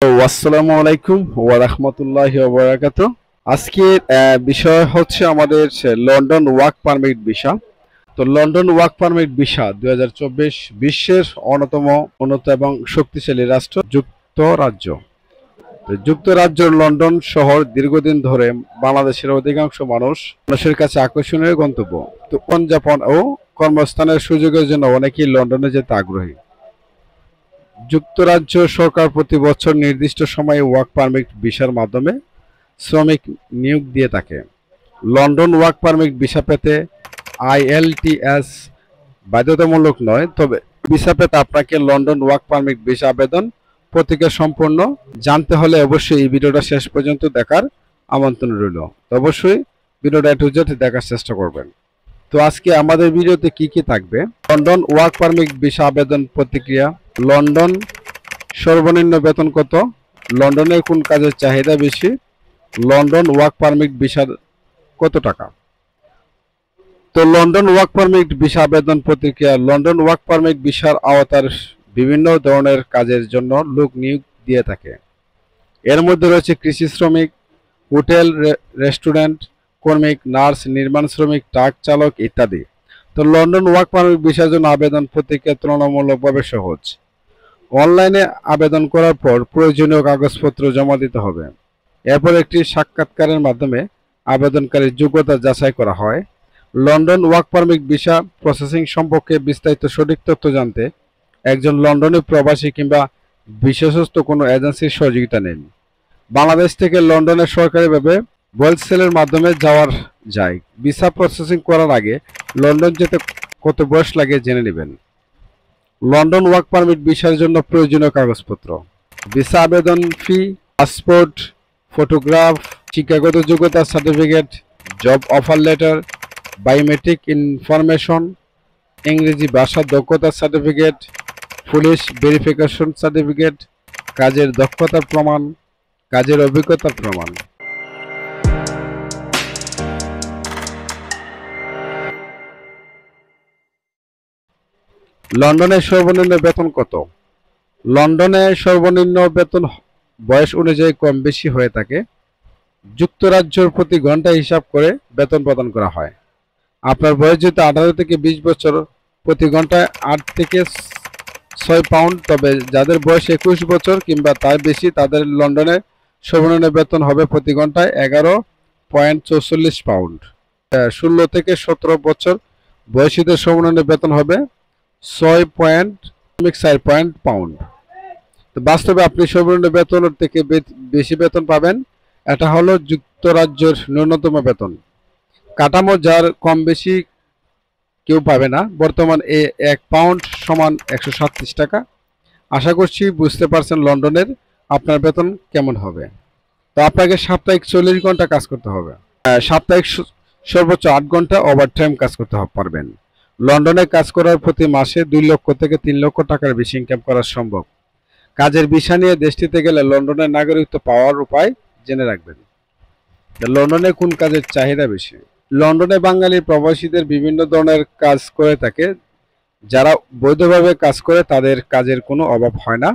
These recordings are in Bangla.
আসসালামু আলাইকুম ওয়া রাহমাতুল্লাহি ওয়া বারাকাতুহু। আজকের বিষয় হচ্ছে আমাদের লন্ডন ওয়ার্ক পারমিট ভিসা। তো লন্ডন ওয়ার্ক পারমিট ভিসা 2024 বিশ্বের অন্যতম উন্নত এবং শক্তিশালী রাষ্ট্র যুক্তরাজ্য। তো যুক্তরাজ্যের লন্ডন শহর দীর্ঘদিন ধরে বাংলাদেশের অধিকাংশ মানুষের কাছে আকর্ষণীয় গন্তব্য। তো জীবনযাপন ও কর্মস্থানের সুযোগের জন্য অনেকেই লন্ডনে যেতে আগ্রহী। যুক্তরাজ্য সরকার প্রতি বছর নির্দিষ্ট সময়ে ওয়ার্ক পারমিট ভিসার মাধ্যমে শ্রমিক নিয়োগ দিয়ে থাকে। লন্ডন ওয়ার্ক পারমিট ভিসা পেতে IELTS বাধ্যতামূলক নয়, তবে ভিসা পেতে আপনাকে লন্ডন ওয়ার্ক পারমিট ভিসা আবেদন প্রক্রিয়া সম্পূর্ণ জানতে হলে অবশ্যই এই ভিডিওটা শেষ পর্যন্ত দেখার আমন্ত্রণ রইল। অবশ্যই ভিডিওটা টু জেড দেখার চেষ্টা করবেন। তো আজকে আমাদের ভিডিওতে কি কি থাকবে: লন্ডন ওয়ার্ক পারমিট ভিসা আবেদন প্রক্রিয়া, লন্ডন সর্বনিম্ন বেতন কত, লন্ডনের কোন কাজের চাহিদা বেশি, লন্ডন ওয়ার্ক পারমিট ভিসার কত টাকা। তো লন্ডন ওয়ার্ক পারমিট ভিসা আবেদন প্রক্রিয়া। লন্ডন ওয়ার্ক পারমিট ভিসার আওতার বিভিন্ন ধরনের কাজের জন্য লোক নিয়োগ দিয়ে থাকে। এর মধ্যে রয়েছে কৃষি শ্রমিক, হোটেল রেস্টুরেন্ট কর্মী, নার্স, নির্মাণ শ্রমিক, ট্রাক চালক ইত্যাদি। তো লন্ডন ওয়ার্ক পারমিট ভিসার জন্য আবেদন প্রক্রিয়া তুলনামূলকভাবে সহজ। অনলাইনে আবেদন করার পর প্রয়োজনীয় কাগজপত্র জমা দিতে হবে। এরপর একটি সাক্ষাৎকারের মাধ্যমে আবেদনকারীর যোগ্যতা যাচাই করা হয়। London work permit visa processing সম্পর্কে বিস্তারিত সঠিক তথ্য জানতে একজন লন্ডনের প্রবাসী কিংবা বিশেষত কোনো এজেন্সির সহযোগিতা নিন। বাংলাদেশ থেকে লন্ডনে সরকারিভাবে ওয়েলসেলের মাধ্যমে যাওয়া যায়। ভিসা প্রসেসিং করার আগে লন্ডন যেতে কত বয়স লাগে জেনে নেবেন। লন্ডন ওয়ার্ক পারমিট ভিসার জন্য প্রয়োজনীয় কাগজপত্র: ভিসা আবেদন ফি, পাসপোর্ট, ফটোগ্রাফ, শিক্ষাগত যোগ্যতা certificate, job offer letter, biometric information, ইংরেজি ভাষা দক্ষতা সার্টিফিকেট, পুলিশ ভেরিফিকেশন সার্টিফিকেট, কাজের দক্ষতার প্রমাণ, কাজের অভিজ্ঞতার প্রমাণ। লন্ডনের সর্বনিম্ন বেতন কত? লন্ডনে সর্বনিম্ন বেতন বয়স অনুযায়ী কম বেশি হয়ে থাকে। যুক্তরাজ্যের প্রতি ঘন্টা হিসাব করে বেতন প্রদান করা হয়। আপনার বয়স যদি 18 থেকে 20 বছর, প্রতি ঘন্টায় 8 থেকে 6 পাউন্ড। তবে যাদের বয়স 21 বছর কিংবা তার বেশি তাদের লন্ডনে সর্বনিম্ন বেতন হবে প্রতি ঘন্টায় 11.44 পাউন্ড। 16 থেকে 17 বছর বয়সীদের সর্বনিম্ন বেতন হবে 6.4 পাউন্ড। তো বাস্তবে আপনি সর্বনিম্ন বেতনের থেকে বেশি বেতন পাবেন। এটা হলো যুক্তরাজ্যের ন্যূনতম বেতন কাঠামো, যার কম বেশি কেউ পাবে না। বর্তমান 1 পাউন্ড সমান 137 টাকা। আশা করছি বুঝতে পারছেন লন্ডনের আপনার বেতন কেমন হবে। তো আপনাকে সাপ্তাহিক 40 ঘন্টা কাজ করতে হবে। সাপ্তাহিক সর্বোচ্চ 8 ঘন্টা ওভারটাইম কাজ করতে পারবেন। লন্ডনে কাজ করার প্রতি মাসে 2 লক্ষ থেকে 3 লক্ষ টাকার বেশি ইনকাম করা সম্ভব। কাজের ভিসা নিয়ে দেশটিতে গেলে লন্ডনের নাগরিকত্ব পাওয়ার উপায় জেনে রাখবেন। লন্ডনে কোন কাজের চাহিদা বেশি? লন্ডনে বাঙালি প্রবাসীদের বিভিন্ন ধরনের কাজ করে থাকে। যারা বৈধভাবে কাজ করে তাদের কাজের কোনো অভাব হয় না,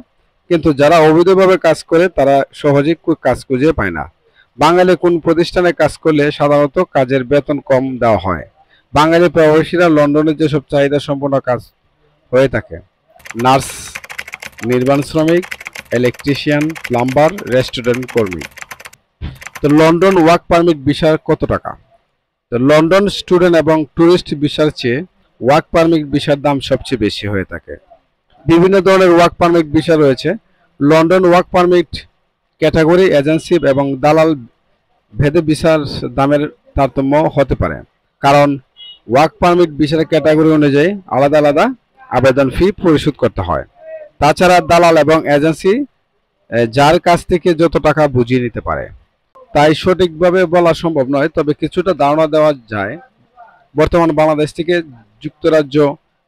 কিন্তু যারা অবৈধভাবে কাজ করে তারা সহজেই কাজ খুঁজে পায় না। বাঙালি কোন প্রতিষ্ঠানে কাজ করলে সাধারণত কাজের বেতন কম দেওয়া হয়? বাঙালি প্রবাসীরা লন্ডনের যেসব চাহিদা সম্পন্ন কাজ হয়ে থাকে: নার্স, নির্মাণ শ্রমিক, ইলেকট্রিশিয়ান, প্লাম্বার, রেস্টুরেন্ট কর্মী। তো লন্ডন ওয়ার্ক পারমিট ভিসার কত টাকা? তো লন্ডন স্টুডেন্ট এবং ট্যুরিস্ট ভিসার চেয়ে ওয়ার্ক পারমিট ভিসার দাম সবচেয়ে বেশি হয়ে থাকে। বিভিন্ন ধরনের ওয়ার্ক পারমিট ভিসা রয়েছে। London work permit category, agency এবং দালাল ভেদে ভিসার দামের তারতম্য হতে পারে, কারণ ওয়ার্ক পারমিট ভিসার ক্যাটাগরি অনুযায়ী আলাদা আলাদা আবেদন ফি পরিশোধ করতে হয়। তাছাড়া দালাল এবং এজেন্সি যার কাছ থেকে যত টাকা বুঝিয়ে নিতে পারে, তাই সঠিকভাবে বলা সম্ভব নয়, তবে কিছুটা ধারণা দেওয়া যায়। বর্তমান বাংলাদেশ থেকে যুক্তরাজ্য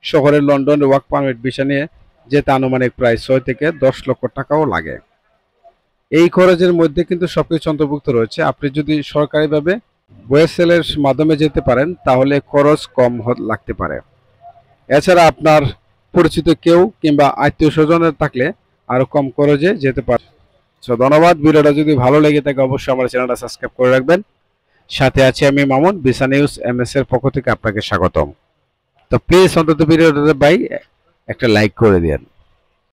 শহরের লন্ডন ওয়ার্ক পারমিট ভিসা নিয়ে যেতে আনুমানিক প্রায় 6 থেকে 10 লক্ষ টাকাও লাগে। এই খরচের মধ্যে কিন্তু সবকিছু অন্তর্ভুক্ত রয়েছে। আপনি যদি সরকারিভাবে ওয়েলসেলের মাধ্যমে যেতে পারেন তাহলে খরচ কম লাগতে পারে। এছাড়া আপনার পরিচিত কেউ কিংবা আত্মীয় স্বজনের থাকলে আরো কম খরচে যেতে পারে। সো ধন্যবাদ। ভিডিওটা যদি ভালো লেগে থাকে অবশ্যই আমার চ্যানেলটা সাবস্ক্রাইব করে রাখবেন। সাথে আছি আমি মামুন, বিসা নিউজ এমএস এর পক্ষ থেকে আপনাকে স্বাগতম। তো প্লিজ অন্তত ভিডিওটাতে ভাই একটা লাইক করে দিন।